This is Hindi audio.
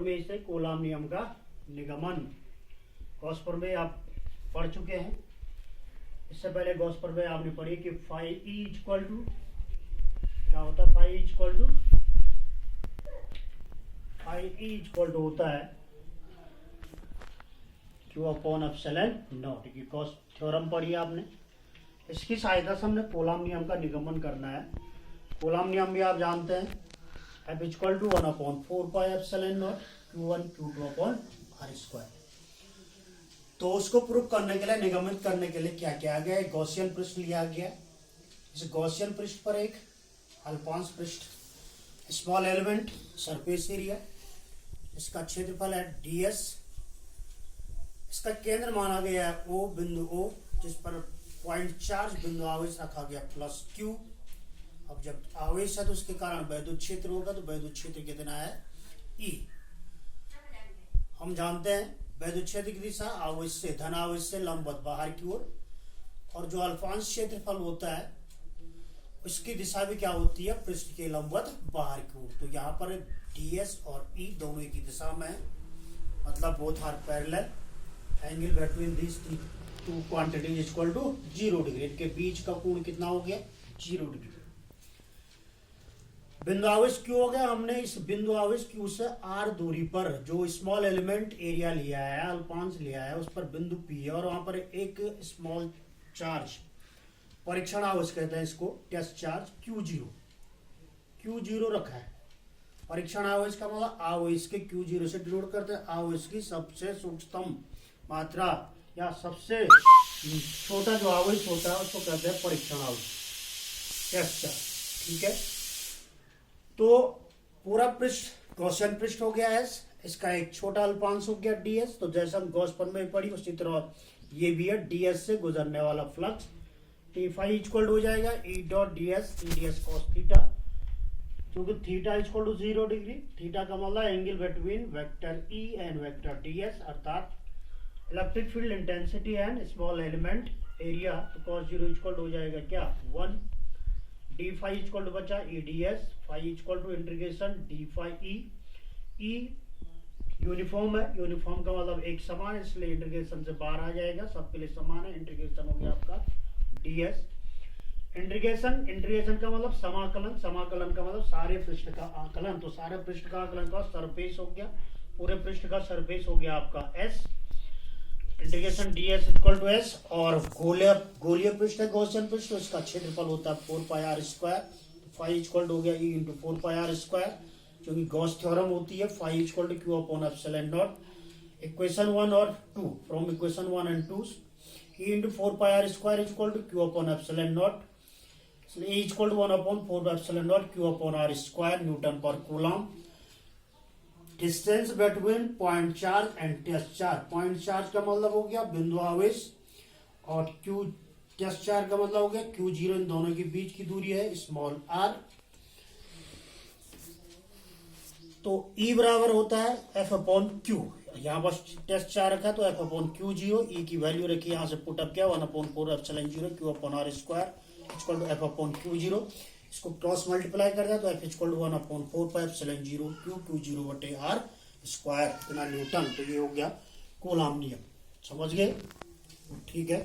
प्रमेय से कूलॉम नियम का निगमन। गॉस प्रमेय आप पढ़ चुके हैं। इससे पहले गॉस प्रमेय आपने पढ़ी कि फाई ई इक्वल टू क्या होता है, फाई ई इक्वल टू होता है क्यू अपॉन एप्सिलॉन नॉट। ये गॉस थ्योरम पढ़ी आपने। इसकी सहायता से हमने कूलॉम नियम का निगमन करना है। कूलॉम नियम भी आप जानते हैं, F equal to 1/4 pi epsilon naught Q1 Q2 upon r square. तो उसको प्रूव करने के लिए, निगमित करने के लिए क्या किया गया, एक गॉसियन पृष्ठ लिया गया। इस गॉसियन पृष्ठ पर एक अल्पांश पृष्ठ, स्मॉल एलिमेंट सरफेस एरिया, इसका क्षेत्रफल है ds, इसका केंद्र माना गया है O बिंदु O, जिस पर पॉइंट चार्ज बिंदु आवेश रखा गया +Q। अब जब आवेश है तो उसके कारण वैद्युत क्षेत्र होगा, तो वैद्युत क्षेत्र कितना है E। हम जानते हैं वैद्युत क्षेत्र की दिशा आवेश से, धन आवेश से लंबवत बाहर की ओर, और जो अल्पांश क्षेत्रफल होता है उसकी दिशा भी क्या होती है, पृष्ठ के लंबवत बाहर की ओर। तो यहाँ पर ds और E दोनों की दिशा में है, मतलब both are parallel, angle between this two quantities equal to 0 degree. इनके बीच का कोण कितना हो गया, 0 डिग्री। बिंदु आवेश Q हो गया। हमने इस बिंदु आवेश Q से r दूरी पर जो स्मॉल एलिमेंट एरिया लिया है, अल्पांश लिया है, उस पर बिंदु P है और वहां पर एक स्मॉल चार्ज, परीक्षण आवेश कहते हैं इसको, टेस्ट चार्ज Q0 रखा है। परीक्षण आवेश का मतलब आवेश के Q0 से डिनोट करते हैं आवेश की सबसे सूक्ष्मतम मात्रा या सबसे छोटा जो आवेश होता है उसको कहते हैं परीक्षण आवेश, टेस्ट चार्ज। ठीक है, तो पूरा पृष्ठ गॉसियन पृष्ठ हो गया है। इसका एक छोटा अल्पांश हो गया ds। तो जैसे हम गॉस प्रमेय पढ़ी उसी तरह ये भी है, ds से गुजरने वाला फ्लक्स T फाई इक्वल हो जाएगा E dot ds cos theta, क्योंकि theta equal to 0 degree. Theta का मतलब angle between vector E and vector ds, अर्थात electric field intensity and small element area. तो cos 0 इक्वल हो जाएगा क्या 1। डी फाई इक्वल टू बचा E D S, phi equal to integration D phi E uniform है, यूनिफॉर्म का मतलब एक समान, इसलिए इंटीग्रेशन से बाहर आ जाएगा, सबके लिए समान है। इंटीग्रेशन हो गया आपका ds। इंटीग्रेशन का मतलब समाकलन, समाकलन का मतलब सारे पृष्ठ का आकलन। तो सारे पृष्ठ का आकलन का सरफेस हो गया, पूरे पृष्ठ का सरफेस हो गया आपका s। Integration ds equal to s, और गोलीय पृष्ठ है गॉसियन पृष्ठ, तो इसका क्षेत्रफल होता है 4 pi r square. Phi equal हो गया E into 4 pi r square, क्योंकि गॉस थ्योरम होती है phi equal to Q upon epsilon naught. Equation 1 और 2, from equation 1 and 2 E into 4 pi r square equal to Q upon epsilon naught, इसलिए E equal to 1 upon 4 epsilon naught Q upon r square newton पर coulomb. Distance between point charge and test charge, point charge का मतलब हो गया बिंदु आवेश, और Q टेस्ट चार्ज का मतलब हो गया Q0। इन दोनों के बीच की दूरी है स्मॉल r। तो E बराबर होता है F अपॉन Q। यहाँ बस टेस्ट चार्ज रखा तो F अपॉन Q0, E की वैल्यू रखी, यहाँ से पुटअप किया 1/4 epsilon 0 Q upon r square equal to F upon Q0। इसको क्रॉस मल्टीप्लाई कर दिया तो F equal to 1/4 pi epsilon 0 Q0 बटे r स्क्वायर इतना न्यूटन। तो ये हो गया कूलॉम नियम, समझ गए? ठीक है।